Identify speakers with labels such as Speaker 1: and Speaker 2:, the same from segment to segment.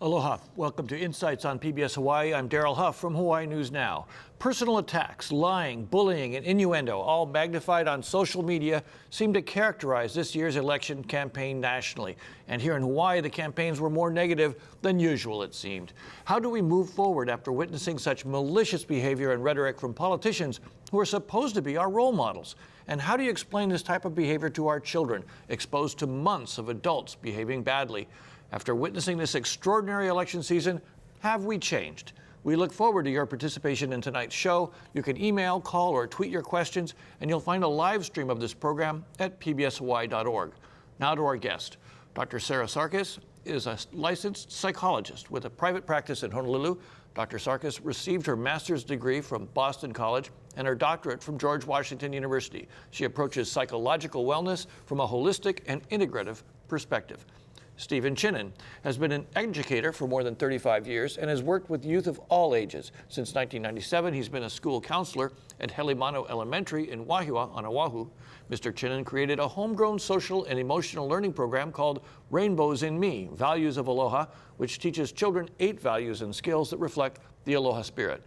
Speaker 1: Aloha. Welcome to Insights on PBS Hawaii. I'm Daryl Huff from Hawaii News Now. Personal attacks, lying, bullying, and innuendo, all magnified on social media, seem to characterize this year's election campaign nationally. And here in Hawaii, the campaigns were more negative than usual, it seemed. How do we move forward after witnessing such malicious behavior and rhetoric from politicians who are supposed to be our role models? And how do you explain this type of behavior to our children, exposed to months of adults behaving badly? After witnessing this extraordinary election season, have we changed? We look forward to your participation in tonight's show. You can email, call, or tweet your questions, and you'll find a live stream of this program at pbshawaii.org. Now to our guest. Dr. Sarah Sarkis is a licensed psychologist with a private practice in Honolulu. Dr. Sarkis received her master's degree from Boston College and her doctorate from George Washington University. She approaches psychological wellness from a holistic and integrative perspective. Stephen Chinen has been an educator for more than 35 years and has worked with youth of all ages. Since 1997, he's been a school counselor at Helimano Elementary in Wahiawa on Oahu. Mr. Chinen created a homegrown social and emotional learning program called Rainbows in Me, Values of Aloha, which teaches children 8 values and skills that reflect the Aloha spirit.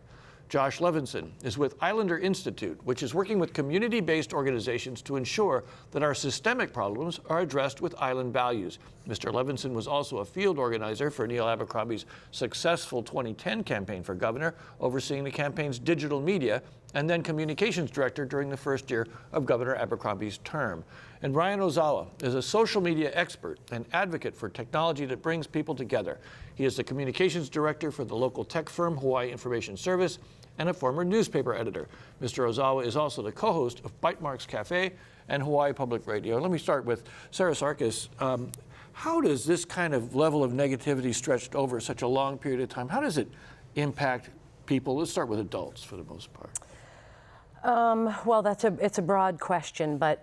Speaker 1: Josh Levinson is with Islander Institute, which is working with community-based organizations to ensure that our systemic problems are addressed with island values. Mr. Levinson was also a field organizer for Neil Abercrombie's successful 2010 campaign for governor, overseeing the campaign's digital media, and then communications director during the first year of Governor Abercrombie's term. And Ryan Ozawa is a social media expert and advocate for technology that brings people together. He is the communications director for the local tech firm Hawaii Information Service and a former newspaper editor. Mr. Ozawa is also the co-host of Bite Marks Cafe and Hawaii Public Radio. Let me start with Sarah Sarkis. How does this kind of level of negativity stretched over such a long period of time, how does it impact people? Let's start with adults for the most part.
Speaker 2: Well, it's a broad question, but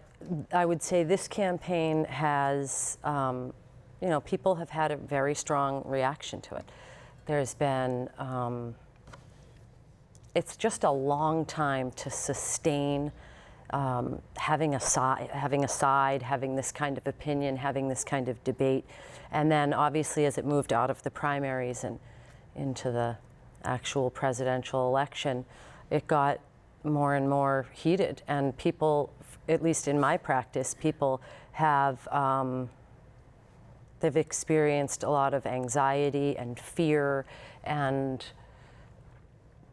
Speaker 2: I would say this campaign has, people have had a very strong reaction to it. There's been, it's just a long time to sustain having a side, having this kind of opinion, having this kind of debate. And then obviously as it moved out of the primaries and into the actual presidential election, it got more and more heated. And people, at least in my practice, people have, they've experienced a lot of anxiety and fear and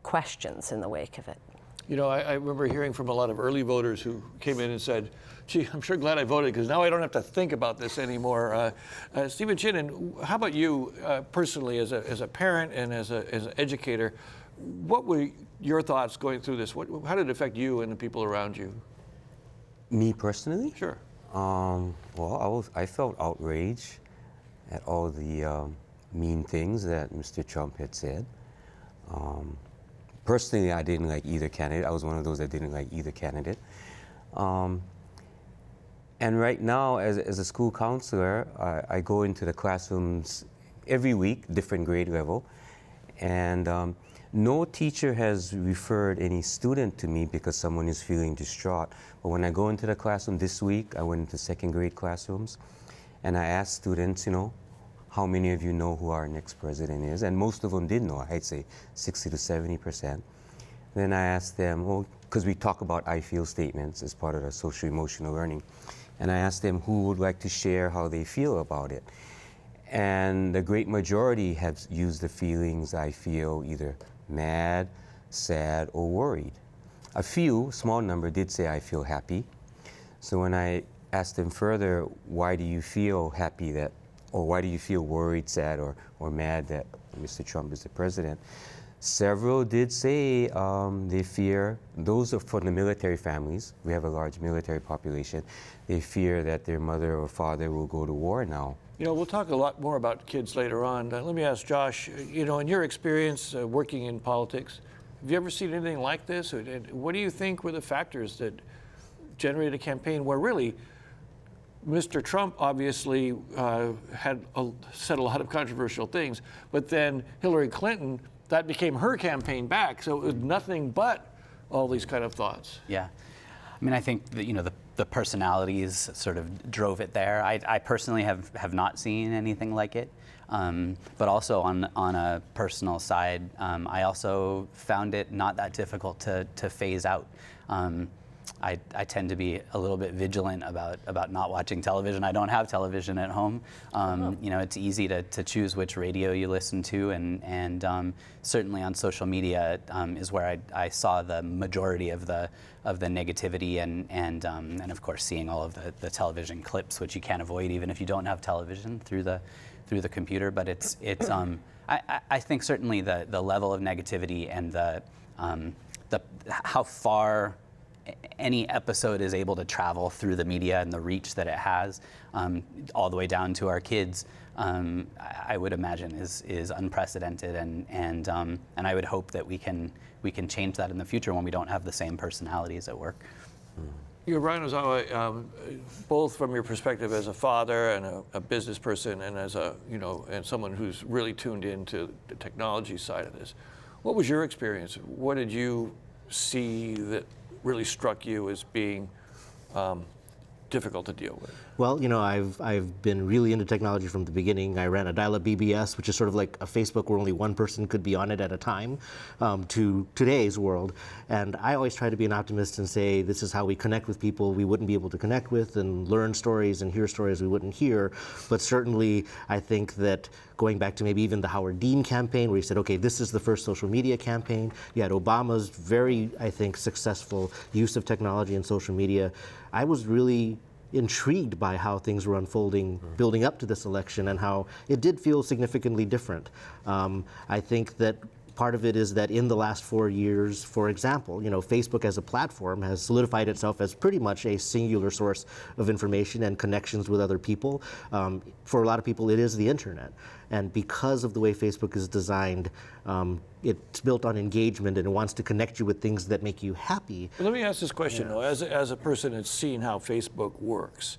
Speaker 2: questions in the wake of it.
Speaker 1: You know, I remember hearing from a lot of early voters who came in and said, gee, I'm sure glad I voted because now I don't have to think about this anymore. Stephen Chinen, how about you personally as a parent and as an educator, what were your thoughts going through this? How did it affect you and the people around you?
Speaker 3: Me personally?
Speaker 1: Sure.
Speaker 3: Well, I felt outraged at all the mean things that Mr. Trump had said. Personally, I didn't like either candidate. I was one of those that didn't like either candidate. And right now, as a school counselor, I go into the classrooms every week, different grade level, and no teacher has referred any student to me because someone is feeling distraught. But when I go into the classroom this week, I went into second grade classrooms, and I asked students, how many of you know who our next president is? And most of them did know, I'd say 60 to 70%. Then I asked them, well, because we talk about I feel statements as part of the social emotional learning. And I asked them who would like to share how they feel about it. And the great majority have used the feelings I feel either mad, sad, or worried. A few, small number, did say I feel happy. So when I asked them further, why do you feel happy that, or why do you feel worried, sad, or mad that Mr. Trump is the president? Several did say they fear, those are from the military families, we have a large military population, they fear that their mother or father will go to war now.
Speaker 1: We'll talk a lot more about kids later on. Let me ask Josh, in your experience working in politics, have you ever seen anything like this? What do you think were the factors that generated a campaign where really Mr. Trump obviously had said a lot of controversial things, but then Hillary Clinton, that became her campaign back, so it was nothing but all these kind of thoughts.
Speaker 4: Yeah. I mean, I think that, the personalities sort of drove it there. I personally have not seen anything like it. But also on a personal side, I also found it not that difficult to phase out. I tend to be a little bit vigilant about not watching television. I don't have television at home. You know, it's easy to choose which radio you listen to, and certainly on social media is where I saw the majority of the negativity, and of course seeing all of the television clips, which you can't avoid even if you don't have television through the computer. But it's I think certainly the level of negativity and the how far any episode is able to travel through the media and the reach that it has, all the way down to our kids, I would imagine is unprecedented, and I would hope that we can change that in the future when we don't have the same personalities at work.
Speaker 1: You know, Brian Ozawa, both from your perspective as a father and a business person, and as and someone who's really tuned into the technology side of this, what was your experience? What did you see that really struck you as being difficult to deal with?
Speaker 5: Well, you know, I've been really into technology from the beginning. I ran a dial-up PBS, which is sort of like a Facebook where only one person could be on it at a time, to today's world. And I always try to be an optimist and say this is how we connect with people we wouldn't be able to connect with, and learn stories and hear stories we wouldn't hear. But certainly, I think that going back to maybe even the Howard Dean campaign, where he said, okay, this is the first social media campaign. You had Obama's very, I think, successful use of technology and social media. I was really intrigued by how things were unfolding building up to this election, and how it did feel significantly different. I think that part of it is that in the last 4 years, for example, you know, Facebook as a platform has solidified itself as pretty much a singular source of information and connections with other people. For a lot of people, it is the internet. And because of the way Facebook is designed, it's built on engagement, and it wants to connect you with things that make you happy.
Speaker 1: Let me ask this question, though, as a person that's seen how Facebook works.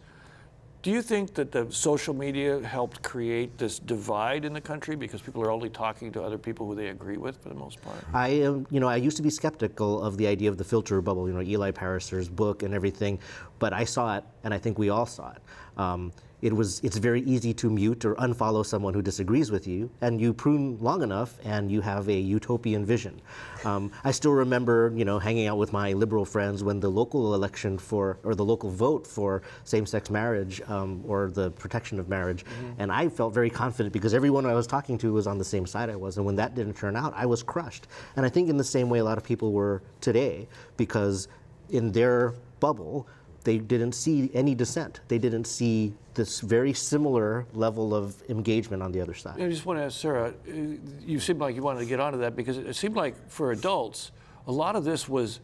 Speaker 1: Do you think that the social media helped create this divide in the country because people are only talking to other people who they agree with for the most part?
Speaker 5: I used to be skeptical of the idea of the filter bubble, you know, Eli Pariser's book and everything, but I saw it, and I think we all saw it. It's very easy to mute or unfollow someone who disagrees with you, and you prune long enough and you have a utopian vision. I still remember, you know, hanging out with my liberal friends when the local election the local vote for same-sex marriage or the protection of marriage, and I felt very confident because everyone I was talking to was on the same side I was, and when that didn't turn out, I was crushed. And I think in the same way a lot of people were today, because in their bubble, they didn't see any dissent. They didn't see this very similar level of engagement on the other side.
Speaker 1: I just want to ask Sarah, you seemed like you wanted to get onto that, because it seemed like for adults, a lot of this was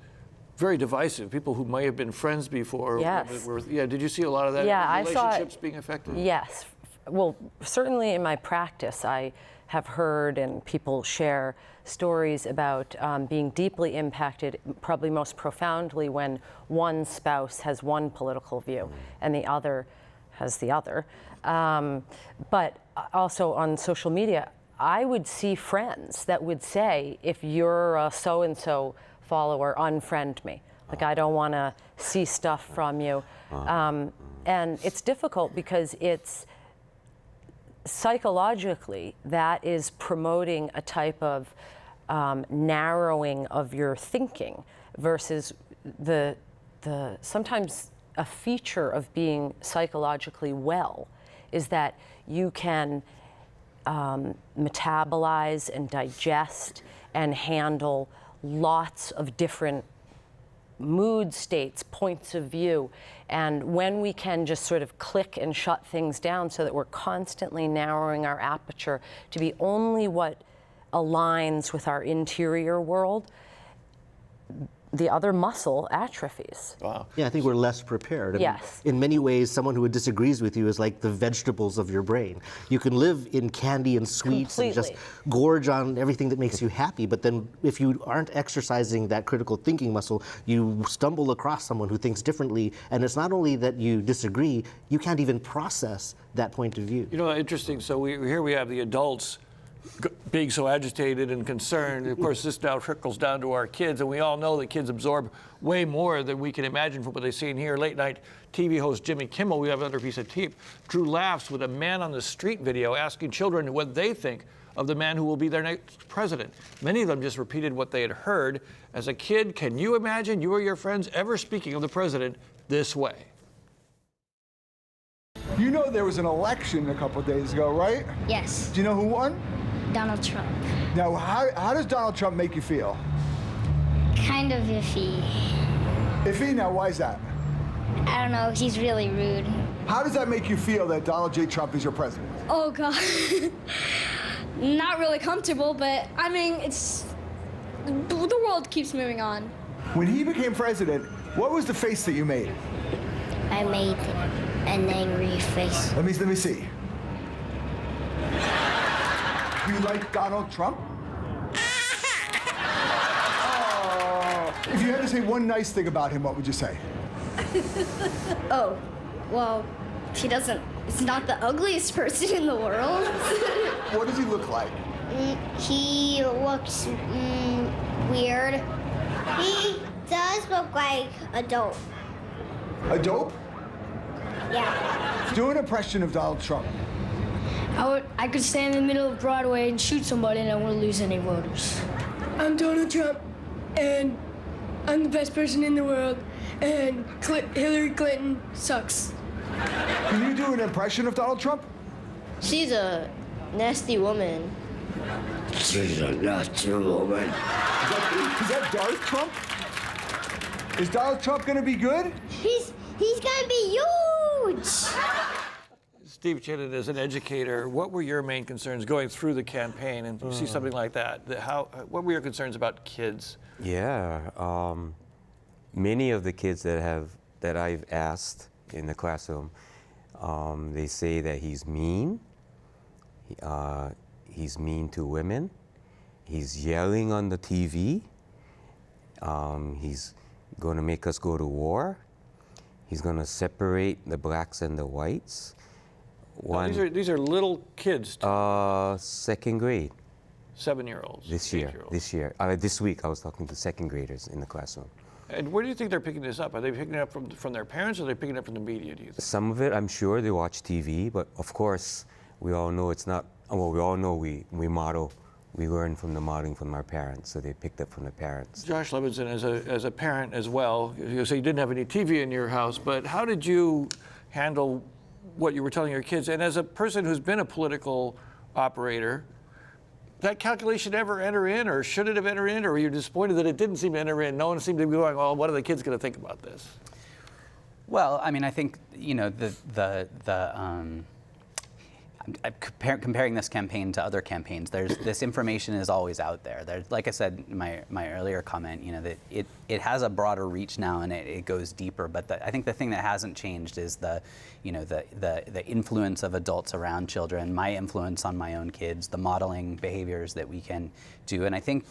Speaker 1: very divisive. People who may have been friends before.
Speaker 2: Yes.
Speaker 1: Did you see a lot of that?
Speaker 2: Yeah, I saw
Speaker 1: relationships being affected?
Speaker 2: Yes. Well, certainly in my practice, I have heard and people share stories about being deeply impacted, probably most profoundly when one spouse has one political view and the other has the other. But also on social media, I would see friends that would say, if you're a so-and-so follower, unfriend me. Like, I don't want to see stuff from you. And it's difficult because it's psychologically, that is promoting a type of narrowing of your thinking versus the sometimes a feature of being psychologically well is that you can metabolize and digest and handle lots of different mood states, points of view. And when we can just sort of click and shut things down so that we're constantly narrowing our aperture to be only what aligns with our interior world, the other muscle atrophies.
Speaker 1: Wow.
Speaker 5: Yeah, I think we're less prepared. I mean,
Speaker 2: Yes.
Speaker 5: in many ways, someone who disagrees with you is like the vegetables of your brain. You can live in candy and sweets and just gorge on everything that makes you happy, but then if you aren't exercising that critical thinking muscle, you stumble across someone who thinks differently, and it's not only that you disagree, you can't even process that point of view.
Speaker 1: You know, interesting. So here we have the adults being so agitated and concerned. Of course, this now trickles down to our kids, and we all know that kids absorb way more than we can imagine from what they see and hear. Late night TV host Jimmy Kimmel, we have another piece of tape, drew laughs with a man on the street video asking children what they think of the man who will be their next president. Many of them just repeated what they had heard. As a kid, can you imagine you or your friends ever speaking of the president this way?
Speaker 6: You know there was an election a couple of days ago, right?
Speaker 7: Yes,
Speaker 6: Do you know who won?
Speaker 7: Donald Trump.
Speaker 6: Now, how does Donald Trump make you feel?
Speaker 7: Kind of iffy.
Speaker 6: Iffy? Now, why is that?
Speaker 7: I don't know, he's really rude.
Speaker 6: How does that make you feel that Donald J. Trump is your president?
Speaker 8: Oh, God. Not really comfortable, but I mean, the world keeps moving on.
Speaker 6: When he became president, what was the face that you made?
Speaker 7: I made an angry face.
Speaker 6: Let me see. Do you like Donald Trump? Oh. If you had to say one nice thing about him, what would you say?
Speaker 8: Oh, well, he's not the ugliest person in the world.
Speaker 6: What does he look like?
Speaker 7: He looks weird. He does look like a dope.
Speaker 6: A dope?
Speaker 7: Yeah.
Speaker 6: Do an impression of Donald Trump.
Speaker 8: I could stand in the middle of Broadway and shoot somebody and I wouldn't lose any voters. I'm Donald Trump, and I'm the best person in the world, and Hillary Clinton sucks.
Speaker 6: Can you do an impression of Donald Trump?
Speaker 8: She's a nasty woman.
Speaker 6: Is that Darth Trump? Is Donald Trump gonna be good?
Speaker 7: He's gonna be huge.
Speaker 1: Steve Chinnan, as an educator, what were your main concerns going through the campaign and you see something like that? What were your concerns about kids?
Speaker 3: Yeah, many of the kids that I've asked in the classroom, they say that he's mean. He's mean to women. He's yelling on the TV. He's going to make us go to war. He's going to separate the blacks and the whites.
Speaker 1: These are little kids.
Speaker 3: Second grade.
Speaker 1: 7-year-olds.
Speaker 3: This year. This week I was talking to second graders in the classroom.
Speaker 1: And where do you think they're picking this up? Are they picking it up from their parents, or are they picking it up from the media, do you think?
Speaker 3: Some of it, I'm sure they watch TV, but of course, we all know it's not, well, we all know we learn from the modeling from our parents, so they picked up from the parents.
Speaker 1: Josh Levinson, as a parent as well, you say you didn't have any TV in your house, but how did you handle what you were telling your kids? And as a person who's been a political operator, that calculation ever enter in, or should it have entered in, or were you disappointed that it didn't seem to enter in? No one seemed to be going, well, what are the kids going to think about this?
Speaker 4: Well, I mean, I think, you know, I'm comparing this campaign to other campaigns. This information is always out there. Like I said in my earlier comment, you know, that it has a broader reach now and it goes deeper. But I think the thing that hasn't changed is the influence of adults around children, my influence on my own kids, the modeling behaviors that we can do. And I think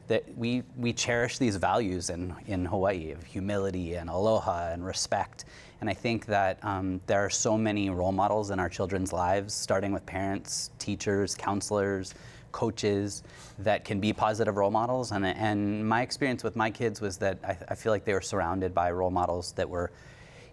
Speaker 4: that we cherish these values in Hawaii of humility and aloha and respect. And I think that there are so many role models in our children's lives, starting with parents, teachers, counselors, coaches, that can be positive role models. And my experience with my kids was that I feel like they were surrounded by role models that were,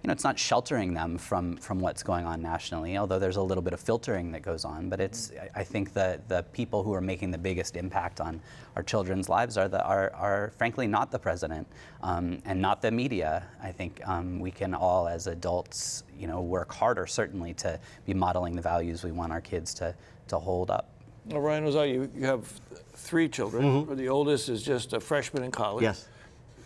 Speaker 4: you know, it's not sheltering them from what's going on nationally, although there's a little bit of filtering that goes on. But I think that the people who are making the biggest impact on our children's lives are frankly not the president and not the media. I think we can all, as adults, you know, work harder certainly to be modeling the values we want our kids to hold up.
Speaker 1: Well, Ryan Ozai, you have 3 children. The oldest is just a freshman in college.
Speaker 5: Yes.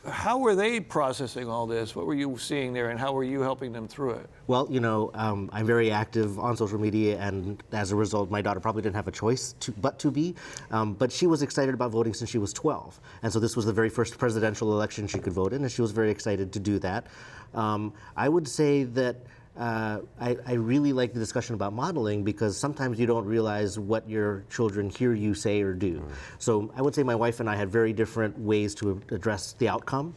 Speaker 1: How were they processing all this? What were you seeing there, and how were you helping them through it?
Speaker 5: Well, you know, I'm very active on social media, and as a result, my daughter probably didn't have a choice but to be. But she was excited about voting since she was 12. And so this was the very first presidential election she could vote in, and she was very excited to do that. I would say that I really like the discussion about modeling, because sometimes you don't realize what your children hear you say or do. So I would say my wife and I had very different ways to address the outcome.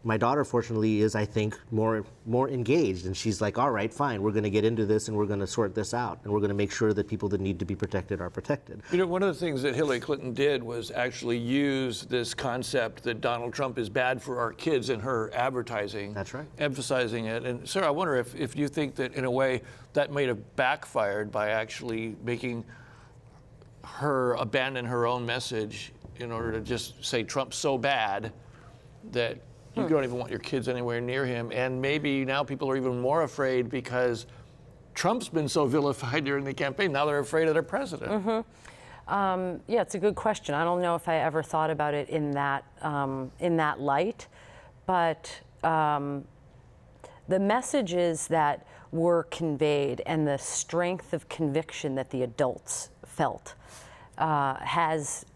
Speaker 5: my daughter, fortunately, is, I think, more engaged, and she's like, all right, fine, we're going to get into this, and we're going to sort this out, and we're going to make sure that people that need to be protected are protected.
Speaker 1: You know, one of the things that Hillary Clinton did was actually use this concept that Donald Trump is bad for our kids in her advertising.
Speaker 5: That's right.
Speaker 1: Emphasizing it. And Sarah, I wonder if you think that in a way that might have backfired by actually making her abandon her own message in order to just say Trump's so bad that you don't even want your kids anywhere near him. And maybe now people are even more afraid because Trump's been so vilified during the campaign. Now they're afraid of their president.
Speaker 2: Yeah, it's a good question. I don't know if I ever thought about it in that light, but the messages that were conveyed and the strength of conviction that the adults felt has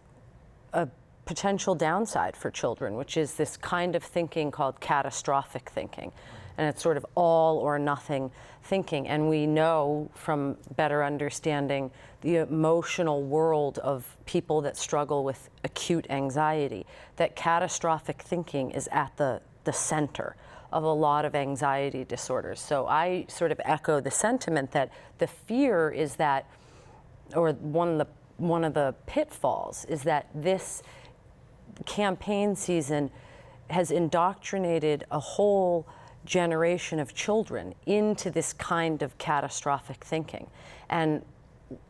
Speaker 2: a potential downside for children, which is this kind of thinking called catastrophic thinking. And it's sort of all or nothing thinking. And we know from better understanding the emotional world of people that struggle with acute anxiety that catastrophic thinking is at the center of a lot of anxiety disorders. So I sort of echo the sentiment that the fear is that, or one of the pitfalls is that this campaign season has indoctrinated a whole generation of children into this kind of catastrophic thinking. And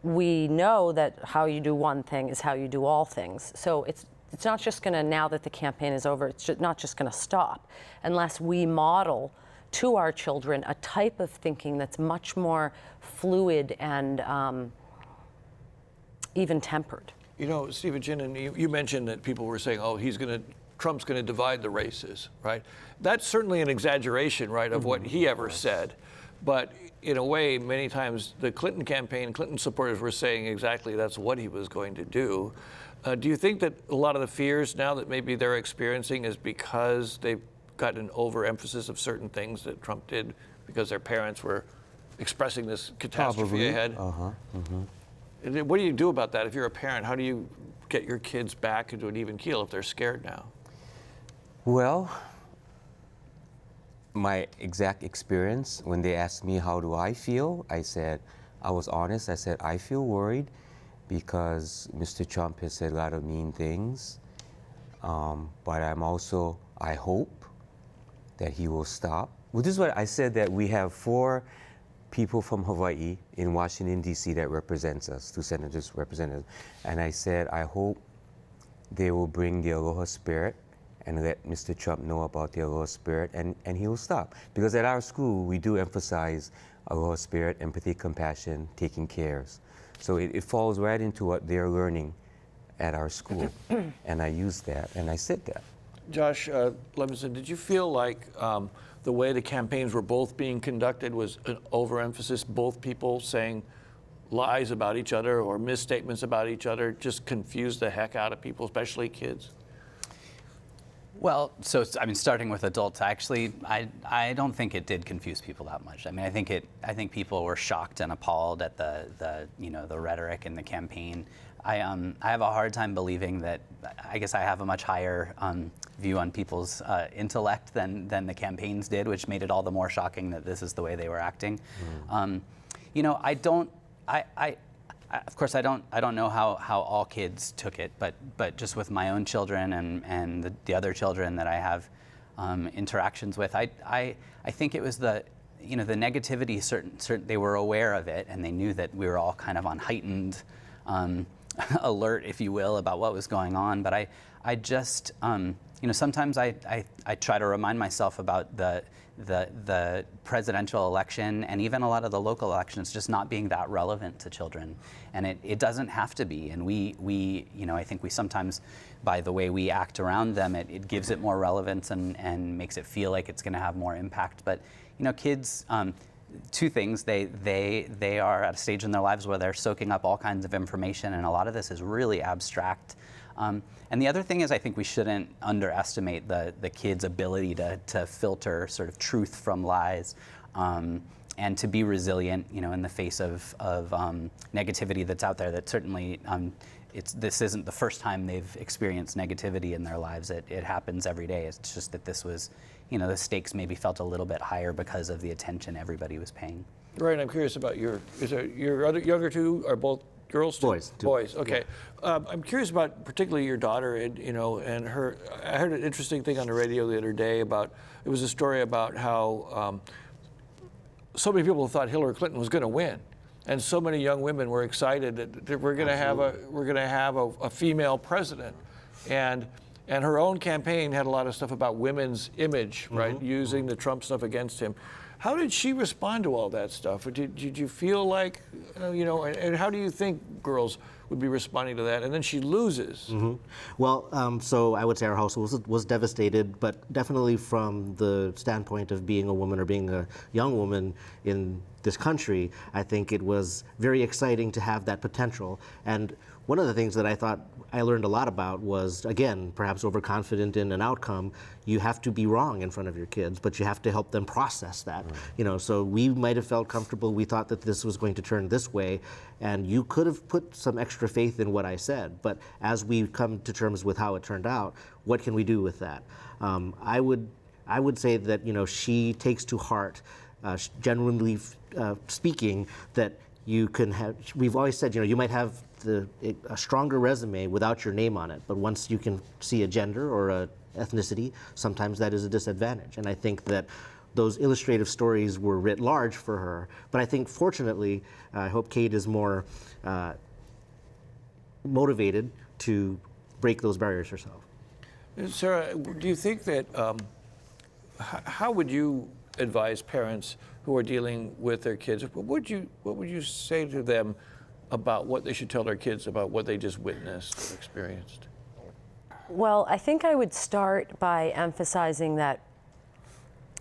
Speaker 2: we know that how you do one thing is how you do all things. So it's not just going to, now that the campaign is over, it's not just going to stop unless we model to our children a type of thinking that's much more fluid and even tempered.
Speaker 1: You know, Stephen Chinnan, you mentioned that people were saying, oh, Trump's going to divide the races, right? That's certainly an exaggeration, right, of what he ever said. But in a way, many times the Clinton campaign, Clinton supporters were saying exactly that's what he was going to do. Do you think that a lot of the fears now that maybe they're experiencing is because they've got an overemphasis of certain things that Trump did because their parents were expressing this catastrophe ahead? What do you do about that if you're a parent? How do you get your kids back into an even keel if they're scared now?
Speaker 3: Well, my exact experience, when they asked me how do I feel, I was honest. I said, I feel worried because Mr. Trump has said a lot of mean things. But I hope that he will stop. Well, this is what I said, that we have 4 people from Hawaii in Washington, D.C. that represents us, 2 senators, representatives. And I said, I hope they will bring the aloha spirit and let Mr. Trump know about the aloha spirit, and he will stop. Because at our school, we do emphasize aloha spirit, empathy, compassion, taking cares. So it falls right into what they're learning at our school. And I used that, and I said that.
Speaker 1: Josh Levinson, did you feel like the way the campaigns were both being conducted was an overemphasis, both people saying lies about each other or misstatements about each other, just confused the heck out of people, especially kids?
Speaker 4: Well, so I mean, starting with adults, actually, I don't think it did confuse people that much. I mean, I think people were shocked and appalled at the rhetoric in the campaign. I have a hard time believing that. I guess I have a much higher view on people's intellect than the campaigns did, which made it all the more shocking that this is the way they were acting. Of course, I don't know how all kids took it, but just with my own children and the other children that I have interactions with, I think it was the negativity. Certain they were aware of it, and they knew that we were all kind of on heightened alert, if you will, about what was going on. But I just sometimes I try to remind myself about the presidential election and even a lot of the local elections just not being that relevant to children, and it doesn't have to be. And we I think we sometimes, by the way we act around them, it gives it more relevance and makes it feel like it's going to have more impact. But kids, 2 things: they are at a stage in their lives where they're soaking up all kinds of information, and a lot of this is really abstract. And the other thing is, I think we shouldn't underestimate the kids' ability to filter sort of truth from lies, and to be resilient, in the face of negativity that's out there that certainly this isn't the first time they've experienced negativity in their lives. It happens every day. It's just that this was, the stakes maybe felt a little bit higher because of the attention everybody was paying.
Speaker 1: Right, I'm curious about your other younger two are both girls?
Speaker 5: Boys.
Speaker 1: Boys, okay. Yeah. I'm curious about particularly your daughter and, and her. I heard an interesting thing on the radio the other day it was a story about how so many people thought Hillary Clinton was going to win. And so many young women were excited that we're going to have a female president, and her own campaign had a lot of stuff about women's image, right? Using the Trump stuff against him. How did she respond to all that stuff? Did you feel like, and how do you think girls would be responding to that? And then she loses.
Speaker 5: Well, so I would say our household was devastated, but definitely from the standpoint of being a woman or being a young woman in this country, I think it was very exciting to have that potential. And one of the things that I thought I learned a lot about was, again, perhaps overconfident in an outcome. You have to be wrong in front of your kids, but you have to help them process that. Right. So we might have felt comfortable. We thought that this was going to turn this way, and you could have put some extra faith in what I said. But as we come to terms with how it turned out, what can we do with that? I would say that she takes to heart, genuinely speaking, that you can have. We've always said you might have a stronger resume without your name on it, but once you can see a gender or a ethnicity, sometimes that is a disadvantage. And I think that those illustrative stories were writ large for her. But I think, fortunately, I hope Kate is more motivated to break those barriers herself.
Speaker 1: Sarah, do you think that, how would you advise parents who are dealing with their kids? What would you say to them about what they should tell their kids about what they just witnessed or experienced?
Speaker 2: Well, I think I would start by emphasizing that,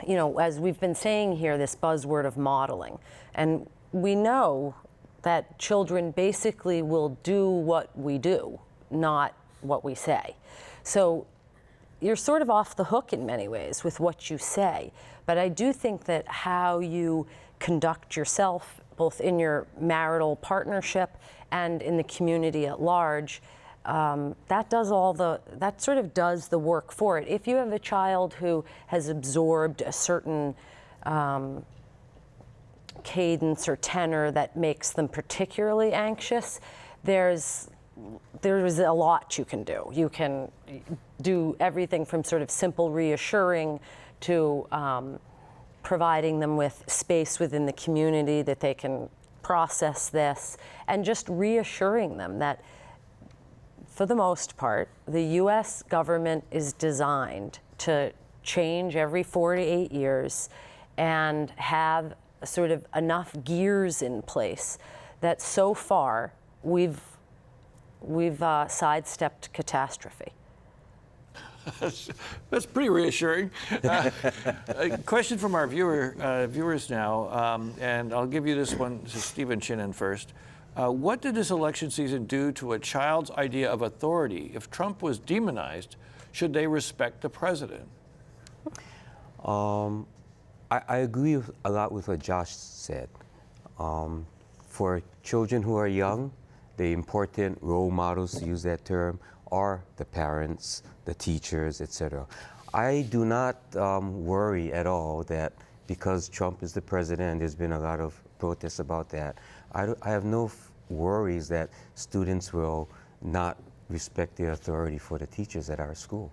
Speaker 2: as we've been saying here, this buzzword of modeling. And we know that children basically will do what we do, not what we say. So you're sort of off the hook in many ways with what you say. But I do think that how you conduct yourself, both in your marital partnership and in the community at large, that sort of does the work for it. If you have a child who has absorbed a certain cadence or tenor that makes them particularly anxious, there's a lot you can do. You can do everything from sort of simple reassuring to providing them with space within the community that they can process this, and just reassuring them that, for the most part, the U.S. government is designed to change every 4 to 8 years and have sort of enough gears in place that so far we've sidestepped catastrophe.
Speaker 1: That's pretty reassuring. A question from our viewers now, and I'll give you this one to Stephen Chinnan first. What did this election season do to a child's idea of authority? If Trump was demonized, should they respect the president?
Speaker 3: I agree a lot with what Josh said. For children who are young, the important role models, to use that term, are the parents, the teachers, etc. I do not worry at all that because Trump is the president, and there's been a lot of protests about that, I have no worries that students will not respect the authority for the teachers at our school.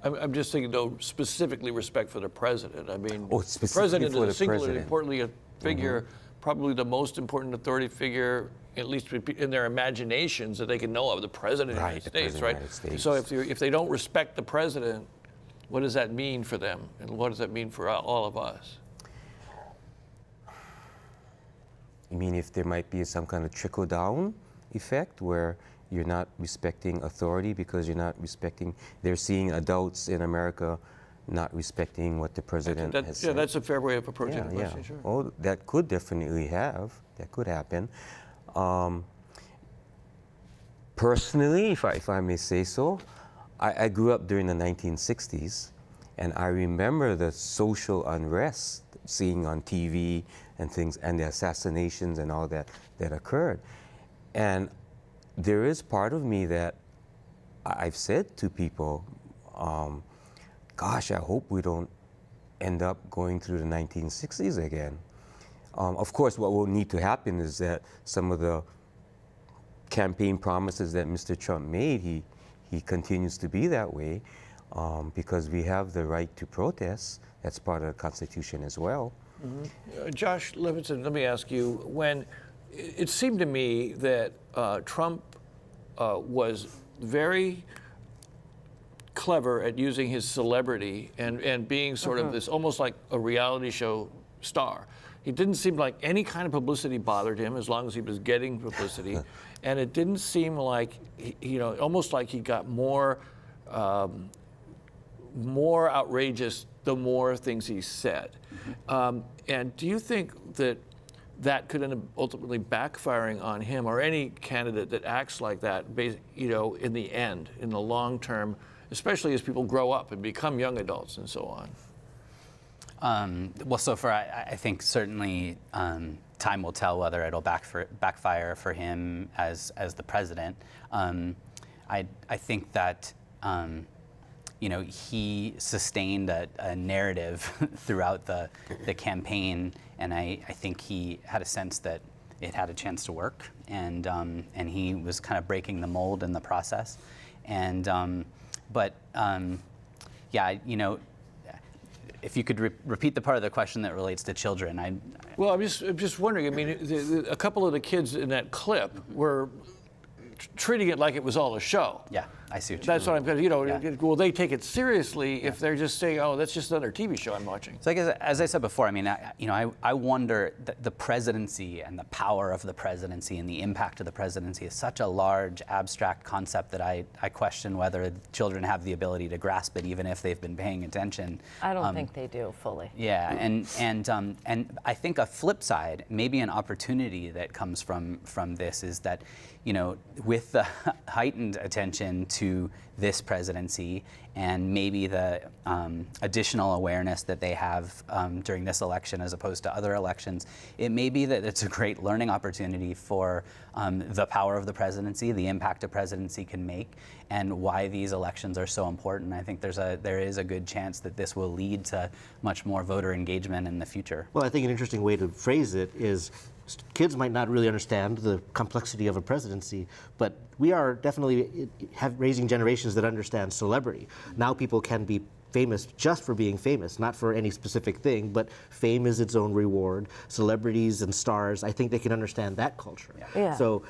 Speaker 1: I'm just thinking, though, specifically respect for the president. I mean, the
Speaker 3: specifically
Speaker 1: president
Speaker 3: for
Speaker 1: is a
Speaker 3: the
Speaker 1: singularly
Speaker 3: president.
Speaker 1: importantly a figure, probably the most important authority figure, at least in their imaginations, that they can know of, the president of the United States, right? So if they don't respect the president, what does that mean for them? And what does that mean for all of us?
Speaker 3: You mean if there might be some kind of trickle-down effect where you're not respecting authority because you're not respecting, they're seeing adults in America not respecting what the president has said?
Speaker 1: Yeah, that's a fair way of approaching the question, sure.
Speaker 3: Oh, that could definitely that could happen. Personally, if I may say so, I grew up during the 1960s, and I remember the social unrest, seeing on TV and things, and the assassinations and all that occurred. And there is part of me that I've said to people, gosh, I hope we don't end up going through the 1960s again. Of course, what will need to happen is that some of the campaign promises that Mr. Trump made, he continues to be that way, because we have the right to protest. That's part of the Constitution as well.
Speaker 1: Josh Levinson, let me ask you, when it seemed to me that Trump was very clever at using his celebrity and being sort of this almost like a reality show star. It didn't seem like any kind of publicity bothered him as long as he was getting publicity. And it didn't seem like, almost like he got more outrageous the more things he said. And do you think that could end up ultimately backfiring on him or any candidate that acts like that, in the end, in the long term, especially as people grow up and become young adults and so on?
Speaker 4: I think certainly time will tell whether it'll backfire for him as the president. I think that he sustained a narrative throughout the campaign, and I think he had a sense that it had a chance to work, and he was kind of breaking the mold in the process. If you could repeat the part of the question that relates to children,
Speaker 1: Well, I'm just wondering. I mean, a couple of the kids in that clip were treating it like it was all a show.
Speaker 4: Yeah, I see what you
Speaker 1: That's
Speaker 4: mean.
Speaker 1: what I'm.
Speaker 4: Yeah.
Speaker 1: Will they take it seriously if they're just saying, "Oh, that's just another TV show I'm watching"?
Speaker 4: So I guess, as I said before, I mean, I wonder the presidency and the power of the presidency and the impact of the presidency is such a large, abstract concept that I question whether children have the ability to grasp it, even if they've been paying attention.
Speaker 2: I don't think they do fully.
Speaker 4: Yeah, and I think a flip side, maybe an opportunity that comes from this is that, with the heightened attention to this presidency and maybe the additional awareness that they have during this election as opposed to other elections, it may be that it's a great learning opportunity for the power of the presidency, the impact a presidency can make, and why these elections are so important. I think there is a good chance that this will lead to much more voter engagement in the future.
Speaker 5: Well, I think an interesting way to phrase it is kids might not really understand the complexity of a presidency, but we are definitely raising generations that understand celebrity. Now people can be famous just for being famous, not for any specific thing, but fame is its own reward. Celebrities and stars, I think they can understand that culture.
Speaker 2: Yeah.
Speaker 5: So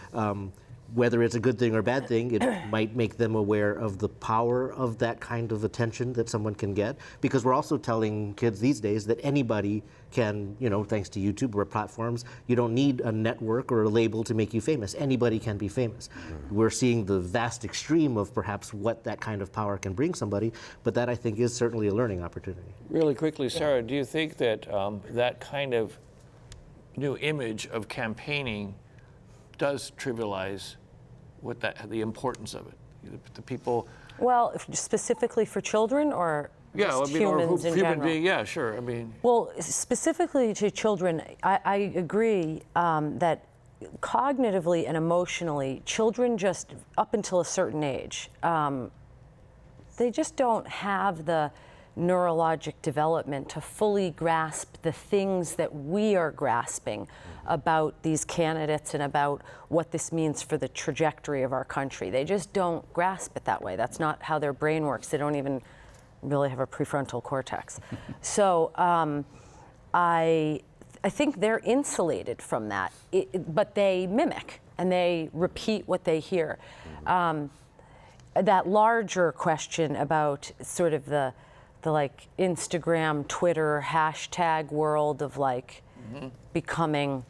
Speaker 5: whether it's a good thing or a bad thing, it might make them aware of the power of that kind of attention that someone can get. Because we're also telling kids these days that anybody can, thanks to YouTube or platforms, you don't need a network or a label to make you famous. Anybody can be famous. We're seeing the vast extreme of perhaps what that kind of power can bring somebody, but that I think is certainly a learning opportunity.
Speaker 1: Really quickly, Sarah, do you think that that kind of new image of campaigning does trivialize the importance of it? The people.
Speaker 2: Well, specifically for children or humans in general?
Speaker 1: Being, yeah, sure. I mean.
Speaker 2: Well, specifically to children, I agree that cognitively and emotionally, children just up until a certain age, they just don't have the neurologic development to fully grasp the things that we are grasping about these candidates and about what this means for the trajectory of our country. They just don't grasp it that way. That's not how their brain works. They don't even really have a prefrontal cortex. So I think they're insulated from that, but they mimic and they repeat what they hear. That larger question about sort of the like Instagram, Twitter, hashtag world of becoming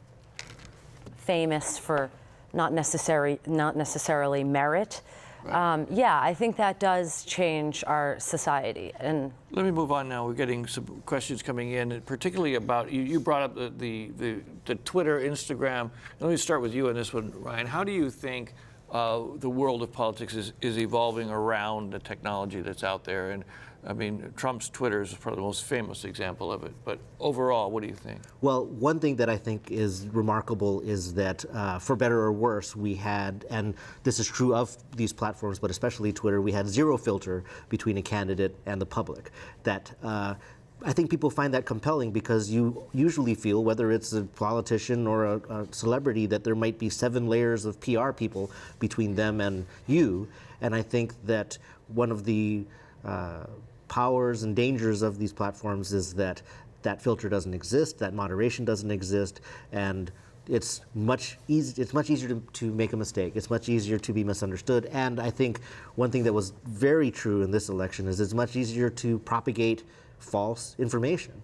Speaker 2: famous for not necessarily merit. Right. I think that does change our society. And
Speaker 1: let me move on now. We're getting some questions coming in, and particularly about you brought up the Twitter, Instagram. Let me start with you on this one, Ryan. How do you think the world of politics is evolving around the technology that's out there? And I mean, Trump's Twitter is probably the most famous example of it. But overall, what do you think?
Speaker 5: Well, one thing that I think is remarkable is that, for better or worse, we had, and this is true of these platforms, but especially Twitter, we had zero filter between a candidate and the public. That I think people find that compelling because you usually feel, whether it's a politician or a celebrity, that there might be 7 layers of PR people between them and you. And I think that one of the powers and dangers of these platforms is that that filter doesn't exist, that moderation doesn't exist, and it's much easier to make a mistake. It's much easier to be misunderstood. And I think one thing that was very true in this election is it's much easier to propagate false information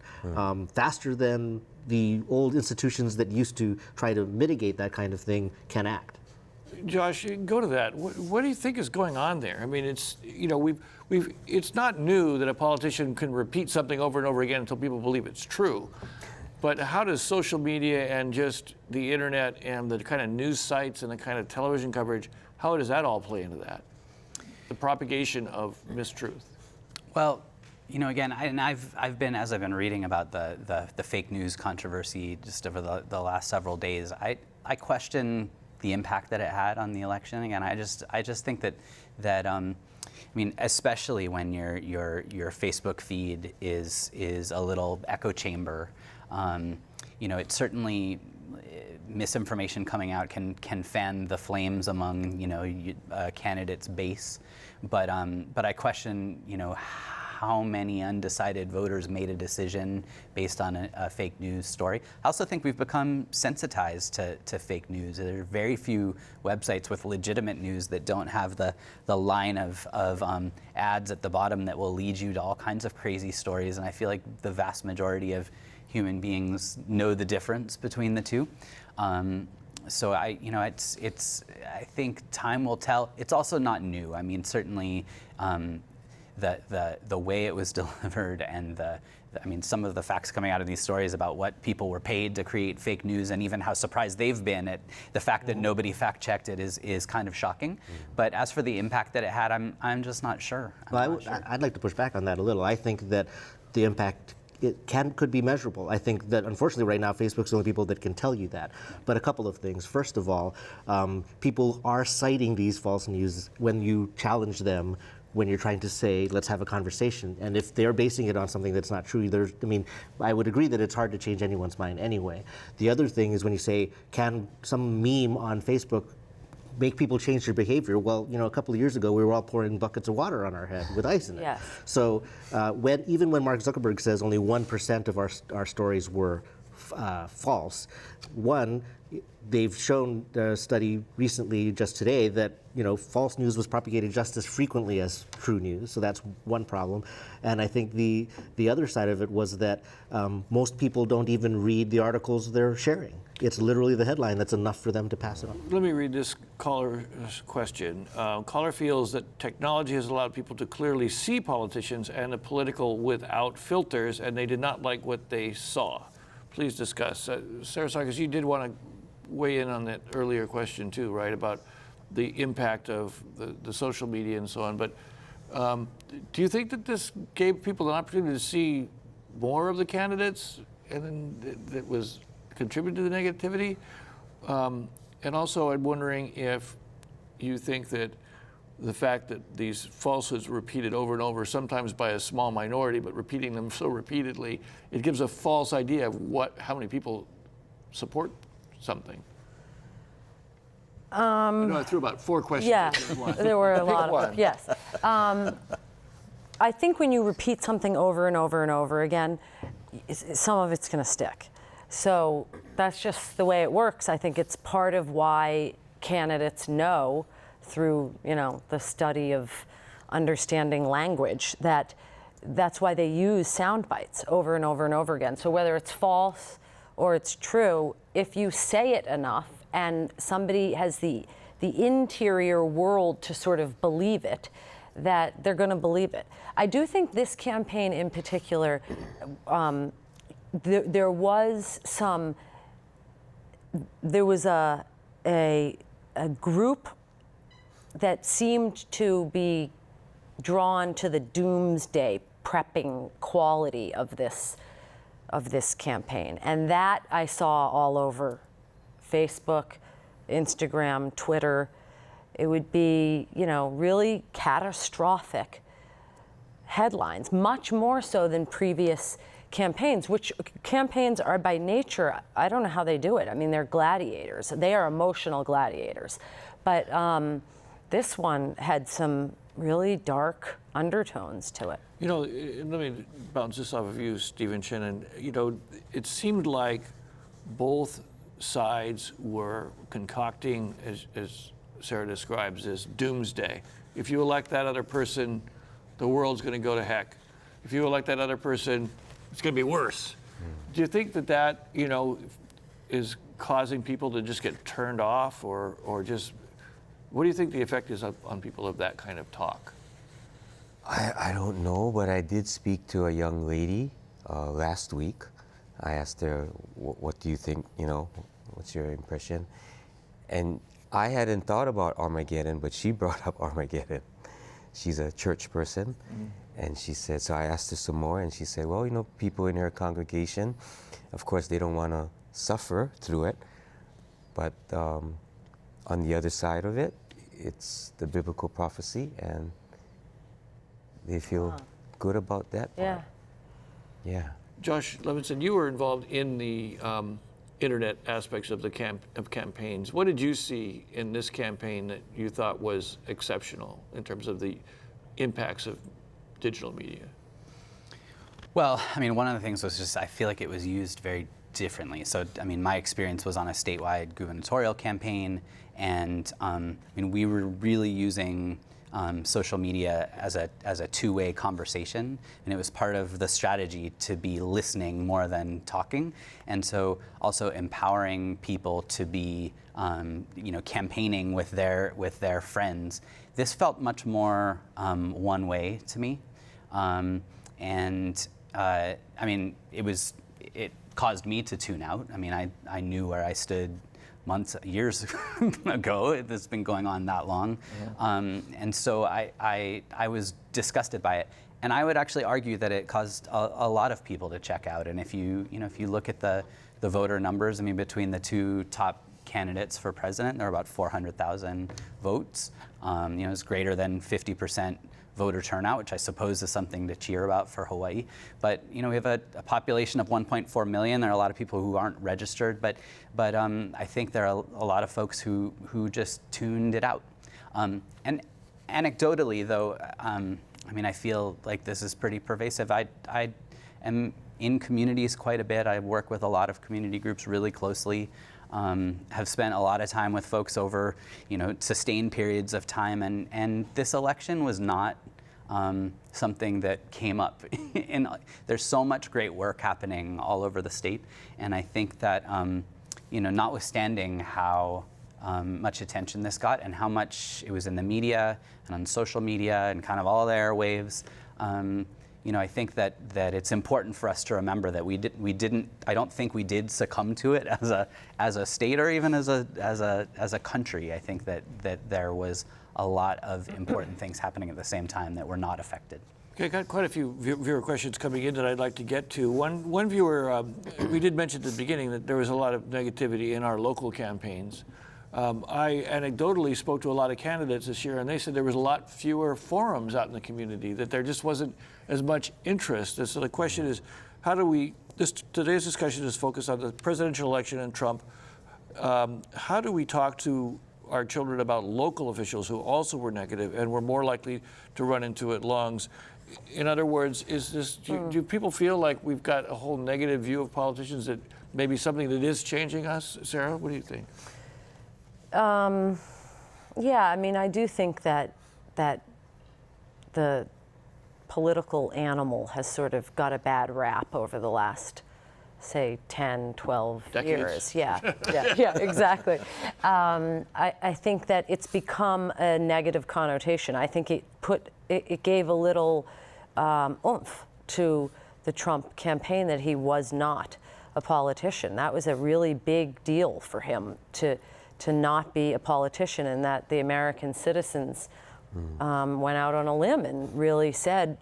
Speaker 5: faster than the old institutions that used to try to mitigate that kind of thing can act.
Speaker 1: Josh, go to that. What do you think is going on there? I mean, it's, you know, it's not new that a politician can repeat something over and over again until people believe it's true. But how does social media and just the internet and the kind of news sites and the kind of television coverage, how does that all play into that? The propagation of mistruth.
Speaker 4: Well, you know, again, I've been, as I've been reading about the fake news controversy just over the last several days, I question the impact that it had on the election. Again, I just think that I mean, especially when your Facebook feed is a little echo chamber. You know, it certainly, misinformation coming out can fan the flames among, you know, a candidate's base, but I question, you know, how many undecided voters made a decision based on a fake news story. I also think we've become sensitized to fake news. There are very few websites with legitimate news that don't have the line of ads at the bottom that will lead you to all kinds of crazy stories, and I feel like the vast majority of human beings know the difference between the two. So I think time will tell. It's also not new. I mean, certainly the way it was delivered and I mean, some of the facts coming out of these stories about what people were paid to create fake news and even how surprised they've been at the fact that nobody fact-checked it is kind of shocking. But as for the impact that it had, I'm just not sure.
Speaker 5: I'd like to push back on that a little. I think that the impact could be measurable. I think that unfortunately right now Facebook's the only people that can tell you that. But a couple of things. First of all, people are citing these false news when you challenge them, when you're trying to say, let's have a conversation. And if they're basing it on something that's not true, I would agree that it's hard to change anyone's mind anyway. The other thing is when you say, can some meme on Facebook make people change their behavior? Well, you know, a couple of years ago, we were all pouring buckets of water on our head with ice in it.
Speaker 2: Yes.
Speaker 5: So even when Mark Zuckerberg says only 1% of our stories were false, they've shown a study recently, just today, that, you know, false news was propagated just as frequently as true news. So that's one problem. And I think the other side of it was that most people don't even read the articles they're sharing. It's literally the headline that's enough for them to pass it on.
Speaker 1: Let me read this caller's question. Caller feels that technology has allowed people to clearly see politicians and the political without filters, and they did not like what they saw. Please discuss. Sarah Sarkis, you did want to weigh in on that earlier question too, right, about the impact of the social media and so on. But do you think that this gave people an opportunity to see more of the candidates and then that was contributed to the negativity? And also I'm wondering if you think that the fact that these falsehoods were repeated over and over, sometimes by a small minority, but repeating them so repeatedly, it gives a false idea of how many people support something. I threw about 4 questions.
Speaker 2: Yeah, there were a lot of, yes. I think when you repeat something over and over and over again, some of it's going to stick. So that's just the way it works. I think it's part of why candidates know through, you know, the study of understanding language that's why they use sound bites over and over and over again. So whether it's false or it's true, if you say it enough and somebody has the interior world to sort of believe it, that they're going to believe it. I do think this campaign in particular, there was a group that seemed to be drawn to the doomsday prepping quality of this campaign. And that I saw all over Facebook, Instagram, Twitter. It would be, really catastrophic headlines, much more so than previous campaigns, which campaigns are by nature, I don't know how they do it. I mean, they're gladiators. They are emotional gladiators. But this one had some really dark undertones to it.
Speaker 1: Let me bounce this off of you, Stephen Shannon. It seemed like both sides were concocting, as Sarah describes, this doomsday. If you elect that other person, the world's going to go to heck. If you elect that other person, it's going to be worse. Do you think that is causing people to just get turned off, or just, what do you think the effect is on people of that kind of talk?
Speaker 3: I don't know, but I did speak to a young lady last week. I asked her, what do you think, what's your impression? And I hadn't thought about Armageddon, but she brought up Armageddon. She's a church person, and she said, so I asked her some more, and she said, well, people in her congregation, of course, they don't want to suffer through it, but on the other side of it, it's the biblical prophecy, and they feel good about that part. Yeah.
Speaker 1: Josh Levinson, you were involved in the internet aspects of the campaigns. What did you see in this campaign that you thought was exceptional in terms of the impacts of digital media?
Speaker 4: Well, one of the things was just I feel like it was used very differently. So, my experience was on a statewide gubernatorial campaign, and we were really using social media as a two-way conversation, and it was part of the strategy to be listening more than talking, and so also empowering people to be campaigning with their friends. This felt much more one way to me, and it caused me to tune out. I knew where I stood years ago. It's been going on that long. And so I was disgusted by it. And I would actually argue that it caused a lot of people to check out. And if you look at the voter numbers, between the two top candidates for president, there were about 400,000 votes. It's greater than 50% voter turnout, which I suppose is something to cheer about for Hawaii. But we have a population of 1.4 million. There are a lot of people who aren't registered, but I think there are a lot of folks who just tuned it out. And anecdotally, though, I feel like this is pretty pervasive. I am in communities quite a bit. I work with a lot of community groups really closely. Have spent a lot of time with folks over, sustained periods of time, and this election was not something that came up. There's so much great work happening all over the state, and I think that, notwithstanding how much attention this got and how much it was in the media and on social media and kind of all the airwaves, I think that it's important for us to remember that I don't think we did succumb to it as a state or even as a country. I think that there was a lot of important things happening at the same time that were not affected.
Speaker 1: Okay, I got quite a few viewer questions coming in that I'd like to get to. One viewer, we did mention at the beginning that there was a lot of negativity in our local campaigns. I anecdotally spoke to a lot of candidates this year, and they said there was a lot fewer forums out in the community, that there just wasn't as much interest. And so the question is, today's discussion is focused on the presidential election and Trump. How do we talk to our children about local officials who also were negative and were more likely to run into it lungs? In other words, do people feel like we've got a whole negative view of politicians, that maybe something that is changing us? Sarah, what do you think?
Speaker 2: Yeah, I do think that the political animal has sort of got a bad rap over the last, say, 10, 12
Speaker 1: decades.
Speaker 2: Years. Yeah, exactly. I think that it's become a negative connotation. I think it gave a little oomph to the Trump campaign that he was not a politician. That was a really big deal for him to not be a politician, and that the American citizens went out on a limb and really said,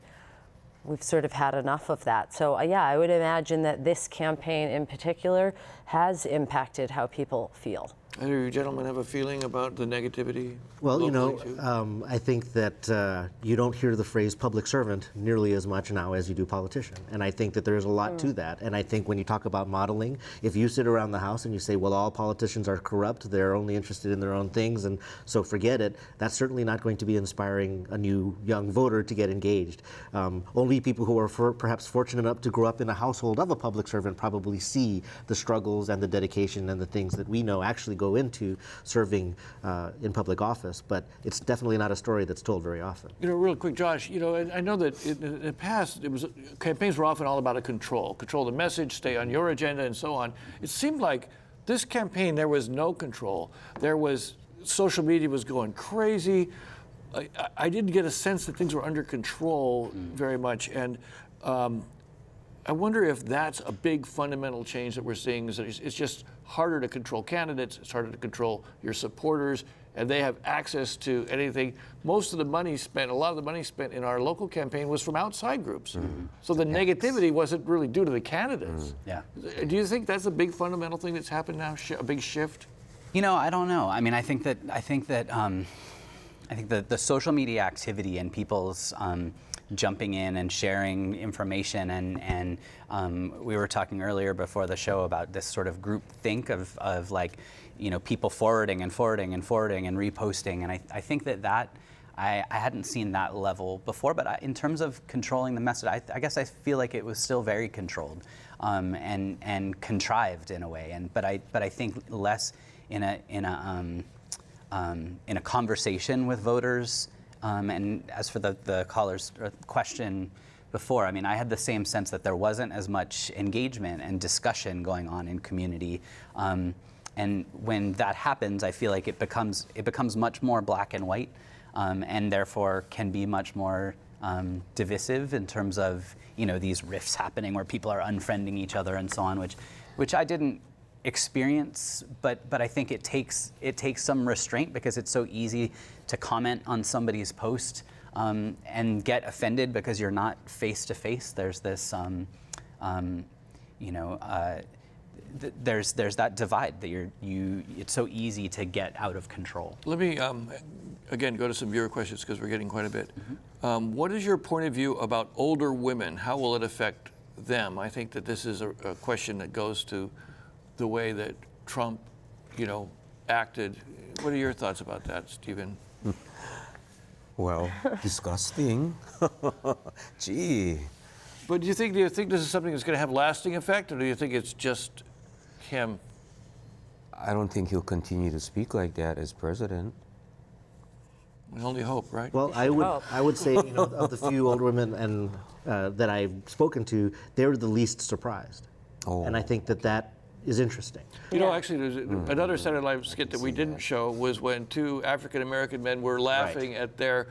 Speaker 2: we've sort of had enough of that. So yeah, I would imagine that this campaign in particular has impacted how people feel.
Speaker 1: Either you gentlemen have a feeling about the negativity?
Speaker 5: Well, you know,
Speaker 1: locally, too?
Speaker 5: I think that you don't hear the phrase public servant nearly as much now as you do politician. And I think that there's a lot to that. And I think when you talk about modeling, if you sit around the house and you say, well, all politicians are corrupt, they're only interested in their own things, and so forget it, that's certainly not going to be inspiring a new young voter to get engaged. Only people who are perhaps fortunate enough to grow up in a household of a public servant probably see the struggles and the dedication and the things that we know actually go into serving in public office, but it's definitely not a story that's told very often.
Speaker 1: You know, real quick, Josh, you know, I know that in the past, campaigns were often all about a control the message, stay on your agenda, and so on. It seemed like this campaign, there was no control. Social media was going crazy. I didn't get a sense that things were under control very much, and I wonder if that's a big fundamental change that we're seeing, is that it's just harder to control candidates, it's harder to control your supporters, and they have access to anything. Most of the money spent, a lot of the money spent in our local campaign was from outside groups. So the negativity wasn't really due to the candidates.
Speaker 4: Yeah.
Speaker 1: Do you think that's a big fundamental thing that's happened now, a big shift?
Speaker 4: You know, I don't know. I mean, I think that the social media activity and people's jumping in and sharing information, and we were talking earlier before the show about this sort of group think of like, you know, people forwarding and reposting, and I think that I hadn't seen that level before, but in terms of controlling the message, I guess I feel like it was still very controlled and contrived in a way, but I think less in a conversation with voters. And as for the caller's question before, I mean, I had the same sense that there wasn't as much engagement and discussion going on in community. And when that happens, I feel like it becomes much more black and white, and therefore can be much more divisive in terms of, you know, these rifts happening where people are unfriending each other and so on, which I didn't experience, but I think it takes some restraint, because it's so easy to comment on somebody's post and get offended because you're not face to face. There's this there's that divide that it's so easy to get out of control.
Speaker 1: Let me again go to some viewer questions, because we're getting quite a bit. What is your point of view about older women? How will it affect them? I think that this is a question that goes to the way that Trump, you know, acted. What are your thoughts about that, Stephen?
Speaker 3: Well, disgusting. Gee.
Speaker 1: But do you think this is something that's going to have lasting effect, or do you think it's just him?
Speaker 3: I don't think he'll continue to speak like that as president.
Speaker 1: We only hope, right?
Speaker 5: Well, I would say, you know, of the few older women and that I've spoken to, they're the least surprised.
Speaker 3: Oh.
Speaker 5: And I think that is interesting.
Speaker 1: You know, actually, there's another Saturday Night Live skit that we didn't show was when two African-American men were laughing at their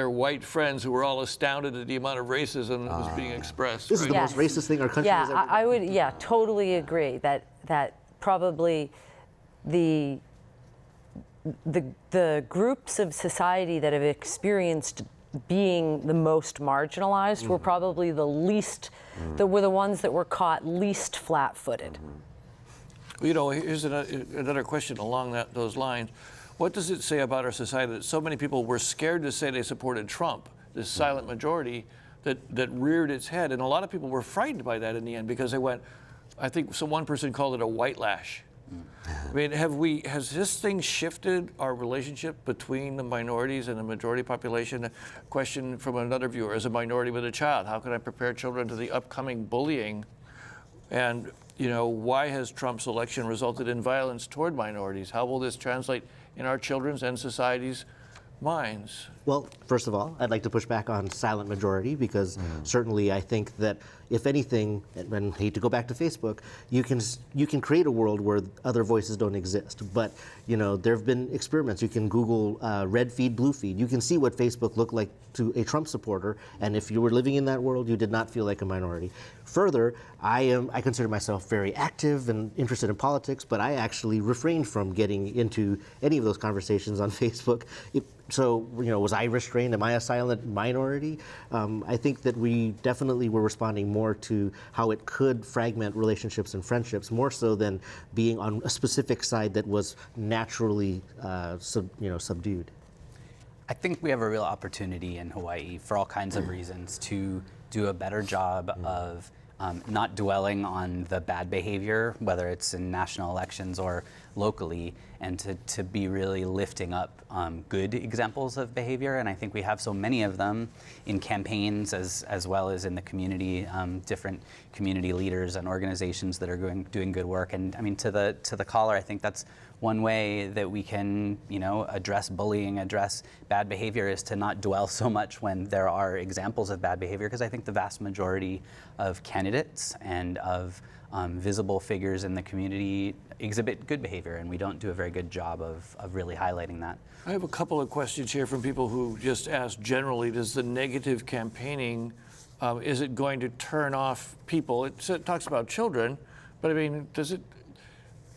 Speaker 1: white friends who were all astounded at the amount of racism that was being expressed.
Speaker 5: This is the most racist thing our country has ever done.
Speaker 2: I would, totally agree that probably the groups of society that have experienced being the most marginalized were probably the least, were the ones that were caught least flat-footed.
Speaker 1: You know, here's another question along those lines. What does it say about our society that so many people were scared to say they supported Trump, this silent majority that reared its head? And a lot of people were frightened by that in the end, because they went, I think one person called it a white lash. I mean, has this thing shifted our relationship between the minorities and the majority population? A question from another viewer: as a minority with a child, how can I prepare children to the upcoming bullying? And, you know, why has Trump's election resulted in violence toward minorities? How will this translate in our children's and society's minds?
Speaker 5: Well, first of all, I'd like to push back on silent majority, because certainly I think that if anything, and I hate to go back to Facebook, you can create a world where other voices don't exist. But, you know, there have been experiments. You can Google red feed, blue feed. You can see what Facebook looked like to a Trump supporter, and if you were living in that world, you did not feel like a minority. Further, I consider myself very active and interested in politics, but I actually refrained from getting into any of those conversations on Facebook. So, you know, was I restrained? Am I a silent minority? I think that we definitely were responding more to how it could fragment relationships and friendships, more so than being on a specific side that was naturally subdued.
Speaker 4: I think we have a real opportunity in Hawaii for all kinds of reasons to do a better job of not dwelling on the bad behavior, whether it's in national elections or locally, and to be really lifting up good examples of behavior. And I think we have so many of them in campaigns as well as in the community, different community leaders and organizations that are doing good work. And I mean, to the caller, I think that's one way that we can, address bullying, address bad behavior, is to not dwell so much when there are examples of bad behavior, because I think the vast majority of candidates and of visible figures in the community exhibit good behavior, and we don't do a very good job of really highlighting that.
Speaker 1: I have a couple of questions here from people who just asked generally, does the negative campaigning, is it going to turn off people? It talks about children, but I mean,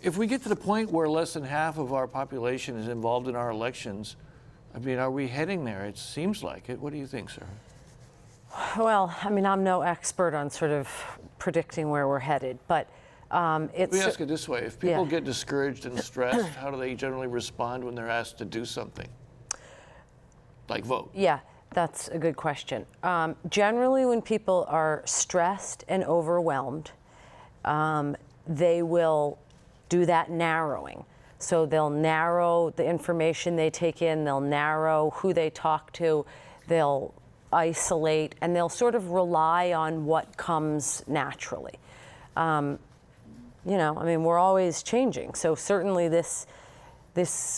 Speaker 1: if we get to the point where less than half of our population is involved in our elections, I mean, are we heading there? It seems like it. What do you think, sir?
Speaker 2: Well, I mean, I'm no expert on sort of predicting where we're headed, but it's...
Speaker 1: Let me ask it this way. If people get discouraged and stressed, how do they generally respond when they're asked to do something? Like vote?
Speaker 2: Yeah, that's a good question. Generally, when people are stressed and overwhelmed, they will do that narrowing. So they'll narrow the information they take in, they'll narrow who they talk to, they'll isolate, and they'll sort of rely on what comes naturally. I mean, we're always changing. So certainly this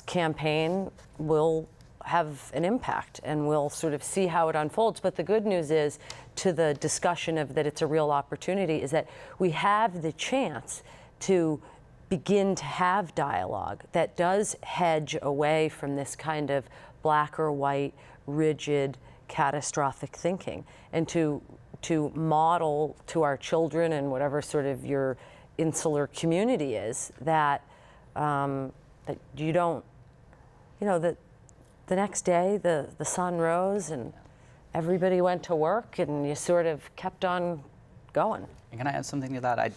Speaker 2: campaign will have an impact, and we'll sort of see how it unfolds. But the good news is, to the discussion of that it's a real opportunity, is that we have the chance to begin to have dialogue that does hedge away from this kind of black or white, rigid, catastrophic thinking, and to model to our children and whatever sort of your insular community is that that you don't, that the next day the sun rose and everybody went to work and you sort of kept on going.
Speaker 4: And can I add something to that?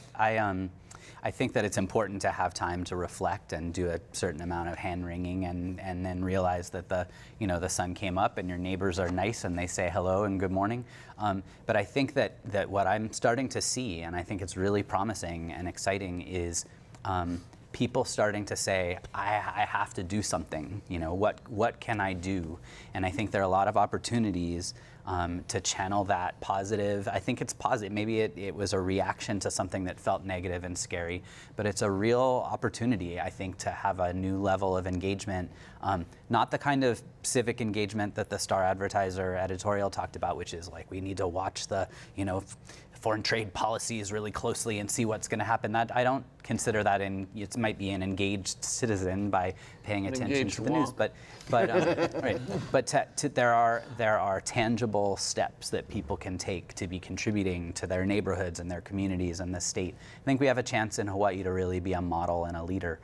Speaker 4: I think that it's important to have time to reflect and do a certain amount of hand wringing, and then realize that the sun came up and your neighbors are nice and they say hello and good morning. But I think that what I'm starting to see, and I think it's really promising and exciting, is people starting to say, I have to do something. What can I do? And I think there are a lot of opportunities to channel that positive. I think it's positive. Maybe it was a reaction to something that felt negative and scary, but it's a real opportunity, I think, to have a new level of engagement. Not the kind of civic engagement that the Star Advertiser editorial talked about, which is like, we need to watch the, foreign trade policies really closely and see what's going to happen. That I don't consider that it might be an engaged citizen by paying attention to the news, but right. But there are tangible steps that people can take to be contributing to their neighborhoods and their communities and the state. I think we have a chance in Hawaii to really be a model and a leader.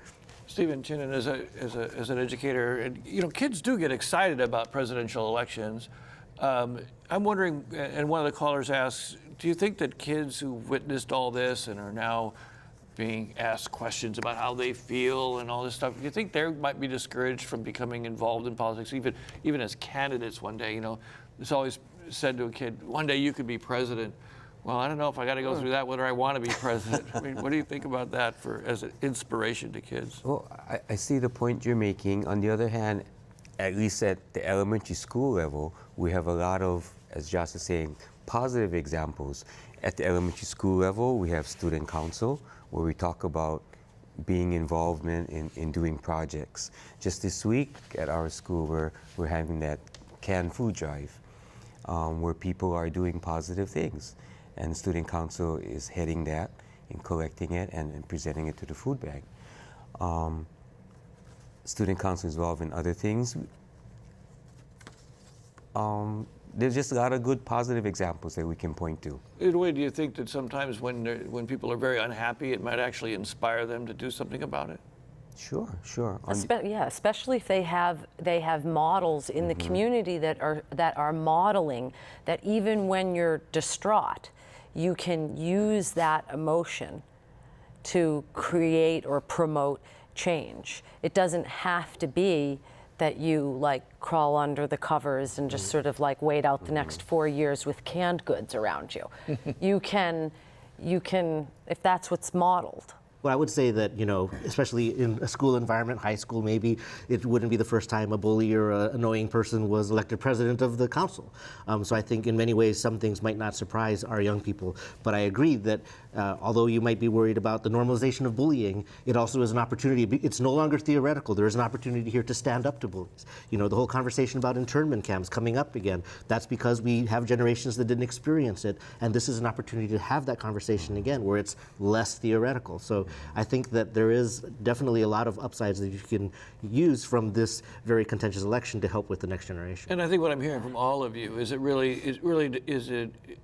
Speaker 1: Stephen Chinnan, as an educator, and kids do get excited about presidential elections. I'm wondering, and one of the callers asks, do you think that kids who witnessed all this and are now being asked questions about how they feel and all this stuff, do you think they might be discouraged from becoming involved in politics, even as candidates one day? It's always said to a kid, one day you could be president. Well, I don't know if I got to go through that, whether I want to be president. I mean, what do you think about that as an inspiration to kids?
Speaker 3: Well, I see the point you're making. On the other hand, at least at the elementary school level, we have a lot of, as Josh is saying, positive examples. At the elementary school level, we have student council, where we talk about being involvement in doing projects. Just this week at our school, we're having that canned food drive, where people are doing positive things. And student council is heading that and collecting it and presenting it to the food bank. Student council is involved in other things. There's just a lot of good positive examples that we can point to.
Speaker 1: In a way, do you think that sometimes when people are very unhappy, it might actually inspire them to do something about it?
Speaker 3: Sure.
Speaker 2: Especially if they have models in the community that are modeling that even when you're distraught, you can use that emotion to create or promote change. It doesn't have to be that you like crawl under the covers and just sort of like wait out the next 4 years with canned goods around you. you can, if that's what's modeled.
Speaker 5: Well, I would say that, especially in a school environment, high school maybe, it wouldn't be the first time a bully or an annoying person was elected president of the council. So I think in many ways some things might not surprise our young people. But I agree that although you might be worried about the normalization of bullying, it also is an opportunity. It's no longer theoretical. There is an opportunity here to stand up to bullies. The whole conversation about internment camps coming up again, that's because we have generations that didn't experience it. And this is an opportunity to have that conversation again where it's less theoretical. So I think that there is definitely a lot of upsides that you can use from this very contentious election to help with the next generation.
Speaker 1: And I think what I'm hearing from all of you is it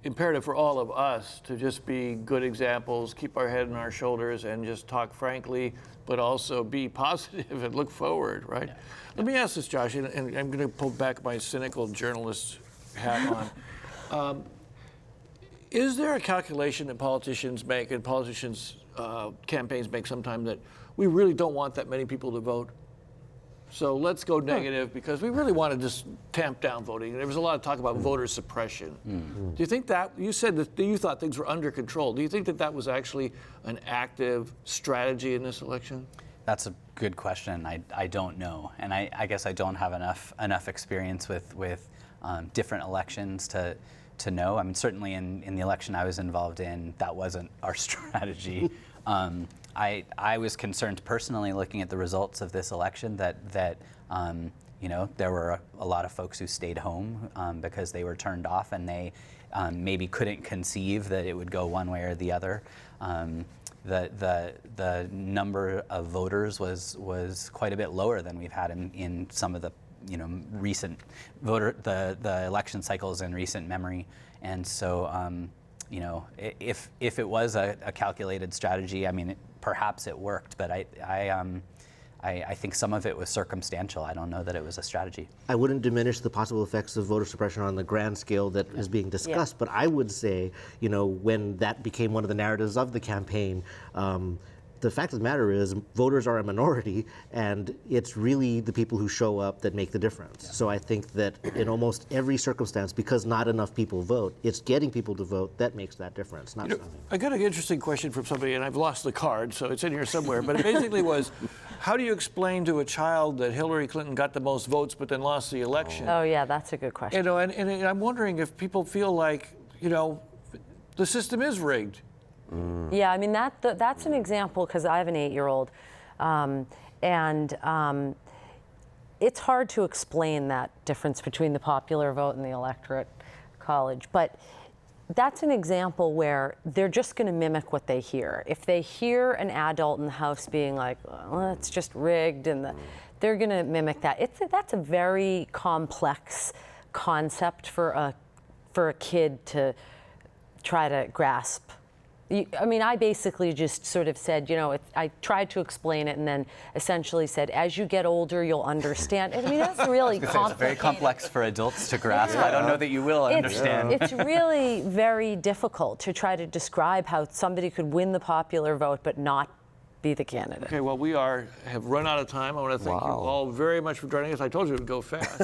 Speaker 1: imperative for all of us to just be good examples, keep our head on our shoulders, and just talk frankly, but also be positive and look forward, right? Yeah. Let me ask this, Josh, and I'm going to pull back my cynical journalist hat on. Is there a calculation that politicians make and campaigns make sometimes that we really don't want that many people to vote? So let's go negative because we really want to just tamp down voting. There was a lot of talk about voter suppression. Do you think that, you said that you thought things were under control. Do you think that was actually an active strategy in this election?
Speaker 4: That's a good question. I don't know. And I guess I don't have enough experience with different elections to know. I mean, certainly in the election I was involved in, that wasn't our strategy. I was concerned personally looking at the results of this election that there were a lot of folks who stayed home because they were turned off and they maybe couldn't conceive that it would go one way or the other. The number of voters was quite a bit lower than we've had in some of the recent the election cycles in recent memory, and so if it was a calculated strategy, I mean, perhaps it worked, but I think some of it was circumstantial. I don't know that it was a strategy.
Speaker 5: I wouldn't diminish the possible effects of voter suppression on the grand scale that is being discussed, but I would say, when that became one of the narratives of the campaign, the fact of the matter is voters are a minority, and it's really the people who show up that make the difference. Yeah. So I think that in almost every circumstance, because not enough people vote, it's getting people to vote that makes that difference.
Speaker 1: I got an interesting question from somebody, and I've lost the card, so it's in here somewhere, but it basically was, how do you explain to a child that Hillary Clinton got the most votes but then lost the election?
Speaker 2: Oh yeah, that's a good question.
Speaker 1: And I'm wondering if people feel like, the system is rigged.
Speaker 2: Yeah, I mean, that's an example, because I have an 8-year-old, and it's hard to explain that difference between the popular vote and the electorate college, but that's an example where they're just going to mimic what they hear. If they hear an adult in the house being like, well, it's just rigged, and they're going to mimic that. That's a very complex concept for a kid to try to grasp. I mean, I basically just sort of said, I tried to explain it and then essentially said, as you get older, you'll understand. I mean, that's really complicated.
Speaker 4: It's very complex for adults to grasp. Yeah. I don't know that you will understand.
Speaker 2: It's really very difficult to try to describe how somebody could win the popular vote but not be the candidate.
Speaker 1: Okay, well, we have run out of time. I want to thank you all very much for joining us. I told you it would go fast.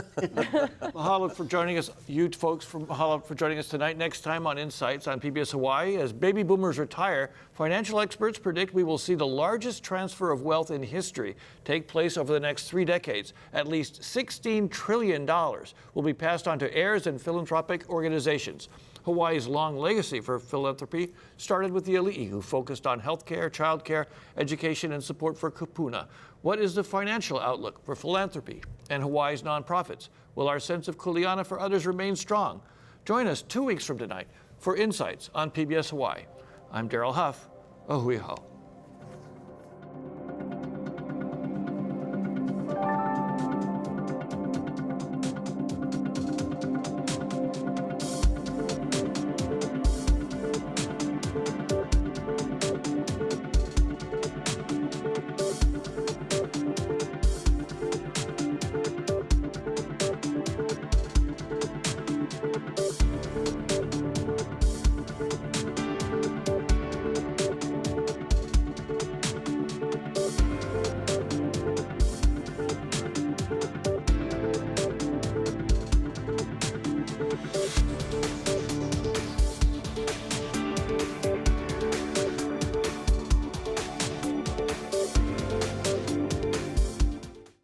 Speaker 1: Mahalo for joining us, you folks. Mahalo for joining us tonight. Next time on Insights on PBS Hawaii, as baby boomers retire, financial experts predict we will see the largest transfer of wealth in history take place over the next 3 decades. At least $16 trillion will be passed on to heirs and philanthropic organizations. Hawaii's long legacy for philanthropy started with the Ali'i, who focused on healthcare, childcare, education, and support for kupuna. What is the financial outlook for philanthropy and Hawaii's nonprofits? Will our sense of kuleana for others remain strong? Join us 2 weeks from tonight for Insights on PBS Hawaii. I'm Daryl Huff. Ahui ho.